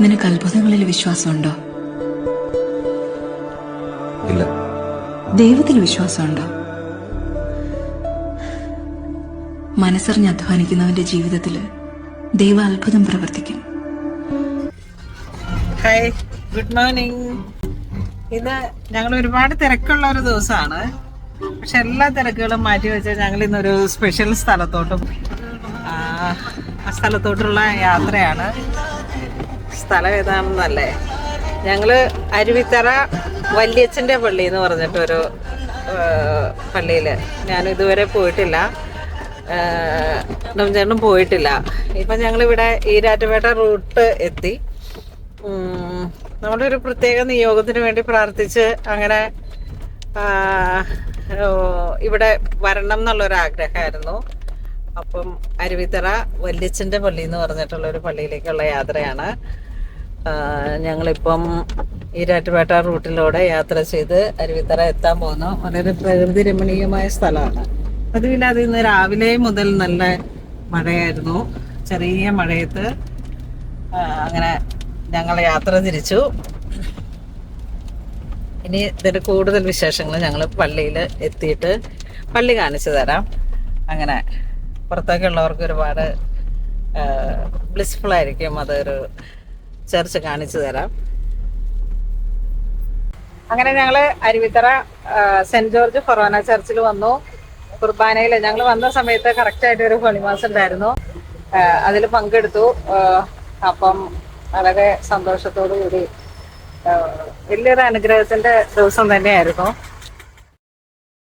നിനക്ക് അത്ഭുതങ്ങളിൽ വിശ്വാസമുണ്ടോ? ഇല്ല. ദൈവത്തിൽ വിശ്വാസമുണ്ടോ? മനസ്സറിഞ്ഞ് അധ്വാനിക്കുന്നവന്റെ ജീവിതത്തില് ദൈവ അത്ഭുതം പ്രവർത്തിക്കും. Hi, good morning. ഇത് ഞങ്ങൾ ഒരുപാട് തിരക്കുള്ള ഒരു ദിവസമാണ്. പക്ഷെ എല്ലാ തിരക്കുകളും മാറ്റി വെച്ച് ഞങ്ങൾ ഇന്നൊരു സ്പെഷ്യൽ സ്ഥലത്തോട്ടുള്ള യാത്രയാണ്. സ്ഥലം ഏതാണെന്നല്ലേ, ഞങ്ങൾ അരുവിത്തറ വല്യച്ഛൻ്റെ പള്ളി എന്ന് പറഞ്ഞിട്ടൊരു പള്ളിയിൽ ഞാൻ ഇതുവരെ പോയിട്ടില്ല, ചേട്ടനും പോയിട്ടില്ല. ഇപ്പം ഞങ്ങളിവിടെ ഈരാറ്റുപേട്ട റൂട്ട് എത്തി. നമ്മുടെ ഒരു പ്രത്യേക നിയോഗത്തിന് വേണ്ടി പ്രാർത്ഥിച്ച് അങ്ങനെ ഇവിടെ വരണം എന്നുള്ളൊരു ആഗ്രഹമായിരുന്നു. അപ്പം അരുവിത്തറ വല്യച്ഛൻ്റെ പള്ളി എന്ന് പറഞ്ഞിട്ടുള്ളൊരു പള്ളിയിലേക്കുള്ള യാത്രയാണ്. ഞങ്ങളിപ്പം ഈരാറ്റുപേട്ട റൂട്ടിലൂടെ യാത്ര ചെയ്ത് അരുവിത്തറ എത്താൻ പോകുന്നു. വളരെ പ്രകൃതി രമണീയമായ സ്ഥലമാണ്. അതുമില്ലാതെ ഇന്ന് രാവിലെ മുതൽ നല്ല മഴയായിരുന്നു. ചെറിയ മഴയത്ത് അങ്ങനെ ഞങ്ങൾ യാത്ര തിരിച്ചു. ഇനി ഇതിൻ്റെ കൂടുതൽ വിശേഷങ്ങൾ ഞങ്ങൾ പള്ളിയിൽ എത്തിയിട്ട് പള്ളി കാണിച്ചു തരാം. അങ്ങനെ പുറത്തേക്കുള്ളവർക്ക് ഒരുപാട് ബ്ലിസ്ഫുൾ ആയിരിക്കും. അതൊരു ചർച്ച് കാണിച്ചു തരാം. അങ്ങനെ ഞങ്ങൾ അരുവിത്തറ സെൻറ് ജോർജ് ഫൊറോന ചർച്ചിൽ വന്നു. കുർബാനയിൽ ഞങ്ങൾ വന്ന സമയത്ത് കറക്റ്റായിട്ട് ഒരു ഹോളിമാസ് ഉണ്ടായിരുന്നു. അതിൽ പങ്കെടുത്തു. അപ്പം വളരെ സന്തോഷത്തോടു കൂടി വലിയൊരു അനുഗ്രഹത്തിൻ്റെ ദിവസം തന്നെയായിരുന്നു.